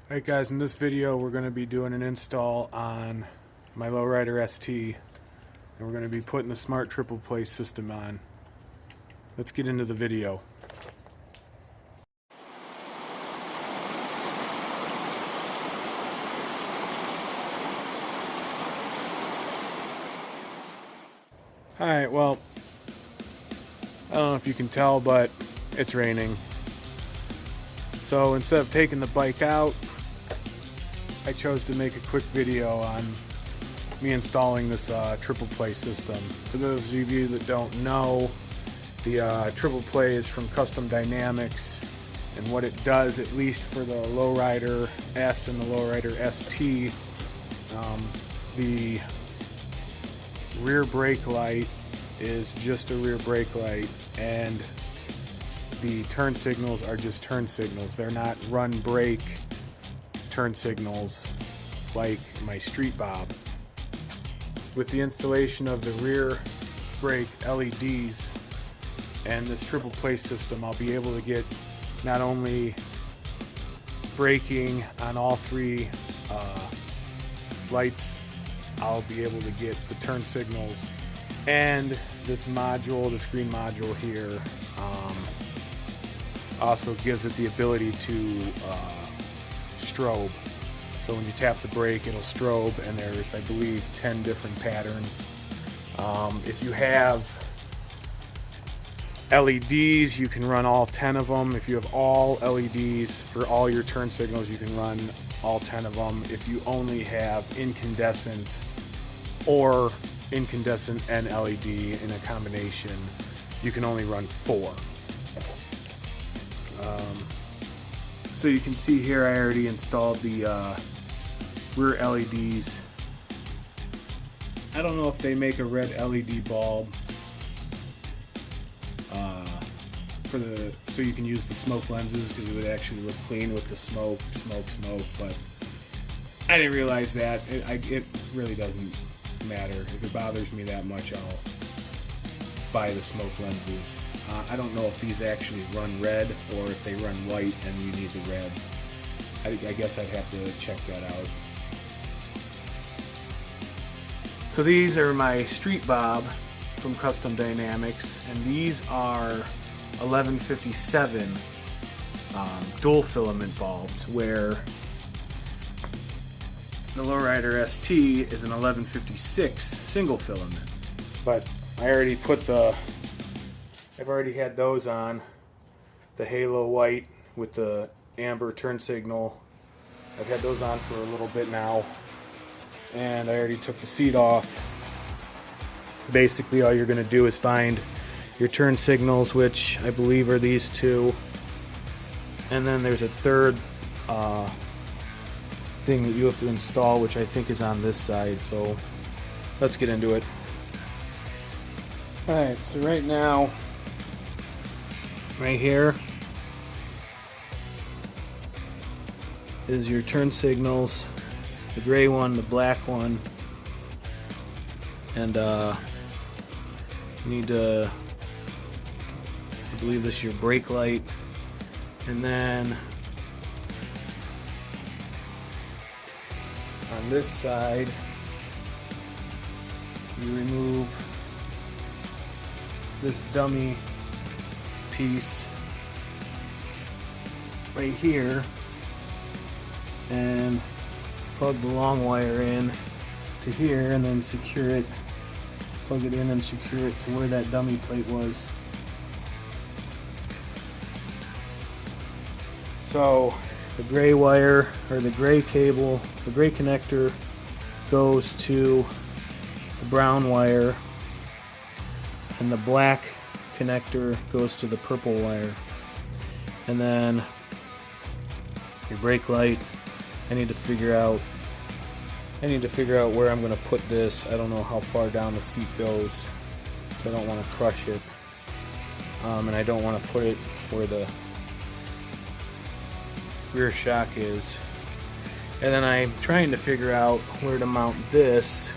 Alright guys, in this video we're going to be doing an install on my Lowrider ST, and we're going to be putting the smart triple play system on. Let's get into the video. Alright, well, I don't know if you can tell, but it's raining. So instead of taking the bike out, I chose to make a quick video on me installing this triple play system. For those of you that don't know, the triple play is from Custom Dynamics, and what it does, at least for the Lowrider S and the Lowrider ST, the rear brake light is just a rear brake light, and the turn signals are just turn signals. They're not run brake turn signals like my Street Bob. With the installation of the rear brake LEDs and this triple play system, I'll be able to get not only braking on all three lights, I'll be able to get the turn signals, and this module, this green module here, also gives it the ability to strobe. So when you tap the brake, it'll strobe, and there's, I believe, 10 different patterns. If you have LEDs, you can run all 10 of them. If you have all LEDs for all your turn signals, you can run all 10 of them. If you only have incandescent or incandescent and LED in a combination, you can only run 4. So you can see here I already installed the rear LEDs. I don't know if they make a red LED bulb so you can use the smoke lenses, because it would actually look clean with the smoke, but I didn't realize that. It really doesn't matter. If it bothers me that much, I'll buy the smoke lenses. I don't know if these actually run red or if they run white and you need the red. I guess I'd have to check that out. So these are my Street Bob from Custom Dynamics, and these are 1157 dual filament bulbs, where the Lowrider ST is an 1156 single filament. But I already I've already had those on, the halo white with the amber turn signal. I've had those on for a little bit now, and I already took the seat off. Basically all you're going to do is find your turn signals, which I believe are these two, and then there's a third thing that you have to install, which I think is on this side. So let's get into it. Alright, so right now, right here is your turn signals, the gray one, the black one, and you need to, I believe this is your brake light, and then on this side you remove this dummy piece right here and plug the long wire in to here, and then secure it, plug it in and secure it to where that dummy plate was. So the gray wire, or the gray cable, the gray connector goes to the brown wire, and the black connector goes to the purple wire. And then your brake light, I need to figure out where I'm going to put this. I don't know how far down the seat goes, so I don't want to crush it, and I don't want to put it where the rear shock is. And then I'm trying to figure out where to mount this.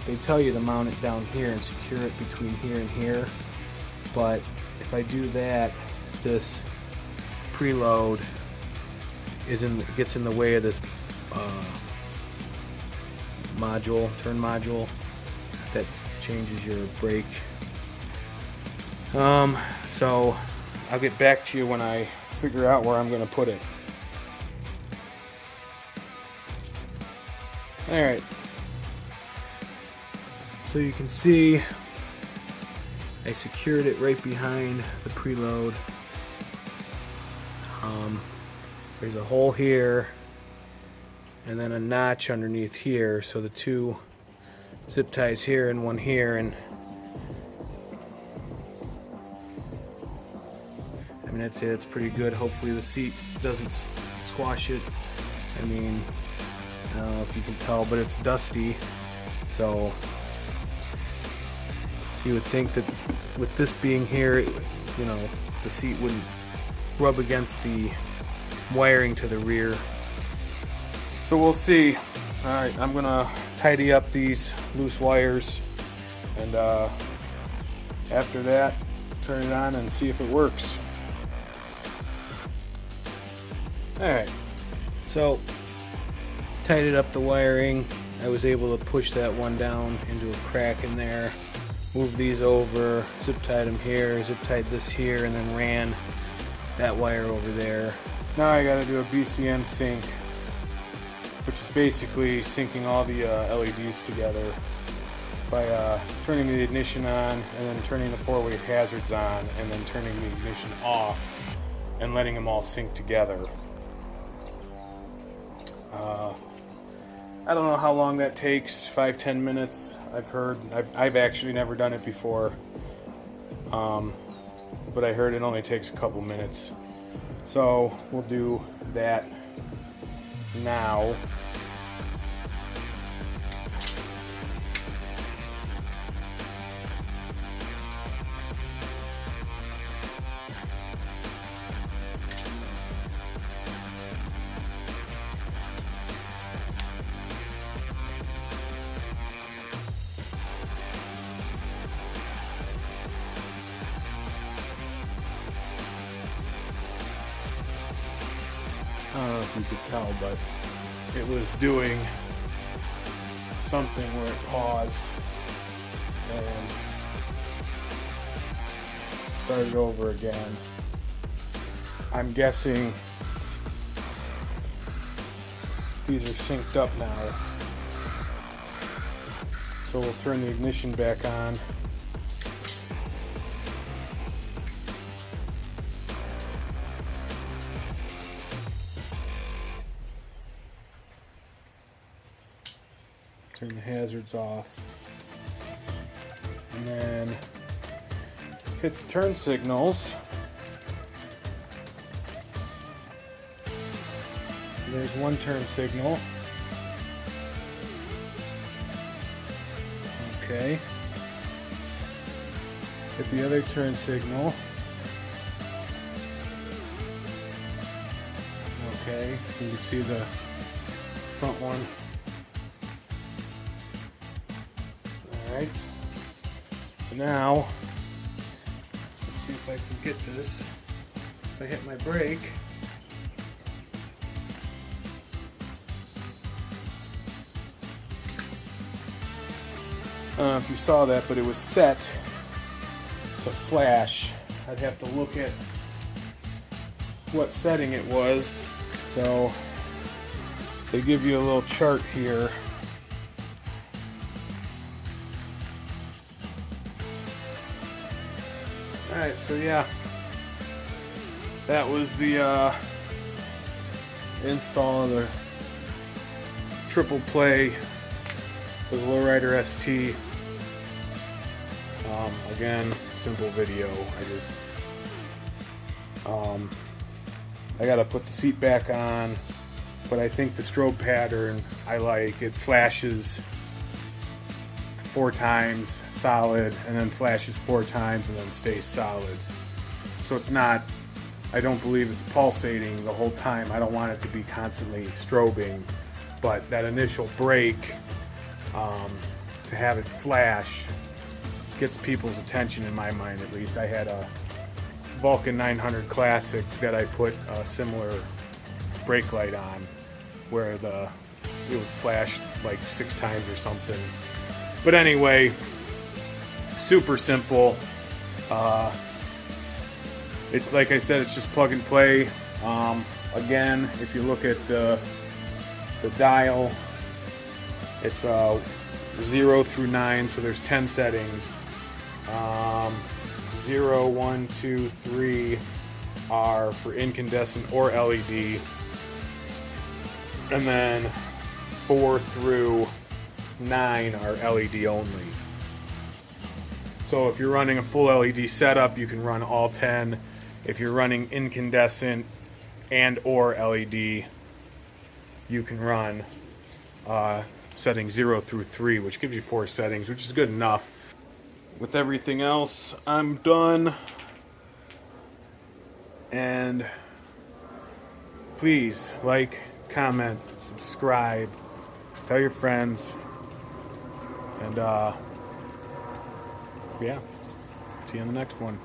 They tell you to mount it down here and secure it between here and here, but if I do that, this preload gets in the way of this turn module that changes your brake. So I'll get back to you when I figure out where I'm going to put it. Alright, so you can see I secured it right behind the preload. There's a hole here and then a notch underneath here, so the two zip ties here and one here, and I mean, I'd say that's pretty good. Hopefully the seat doesn't squash it. I mean, I don't know if you can tell, but it's dusty, so you would think that with this being here, you know, the seat wouldn't rub against the wiring to the rear. So we'll see. Alright, I'm gonna tidy up these loose wires, and after that, turn it on and see if it works. Alright, so tidied up the wiring. I was able to push that one down into a crack in there, move these over, zip tied them here, zip tied this here, and then ran that wire over there. Now I gotta do a BCN sync, which is basically syncing all the LEDs together by turning the ignition on and then turning the four-way hazards on and then turning the ignition off and letting them all sync together. I don't know how long that takes, 5-10 minutes. I've heard. I've actually never done it before, but I heard it only takes a couple minutes. So we'll do that now. I don't know if you could tell, but it was doing something where it paused and started over again. I'm guessing these are synced up now. So we'll turn the ignition back on. Turn the hazards off, and then hit the turn signals. And there's one turn signal. Okay. Hit the other turn signal. Okay, you can see the front one. Alright, so now, let's see if I can get this. If I hit my brake, I don't know if you saw that, but it was set to flash. I'd have to look at what setting it was. So, they give you a little chart here. Alright, so yeah, that was the install of the triple play with Lowrider ST. Again, simple video. I gotta put the seat back on, but I think the strobe pattern I like. It flashes 4 times solid and then flashes 4 times and then stays solid. So it's not, I don't believe it's pulsating the whole time. I don't want it to be constantly strobing, but that initial break, to have it flash, gets people's attention, in my mind at least. I had a Vulcan 900 Classic that I put a similar brake light on, where it would flash like 6 times or something. But anyway, super simple. Like I said, it's just plug and play. Again, if you look at the dial, it's 0 through 9, so there's 10 settings. 0, 1, 2, 3 are for incandescent or LED, and then 4 through 9 are LED only. So if you're running a full LED setup, you can run all 10. If you're running incandescent and or LED, you can run settings 0 through 3, which gives you 4 settings, which is good enough. With everything else, I'm done. And please like, comment, subscribe, tell your friends, and yeah, see you on the next one.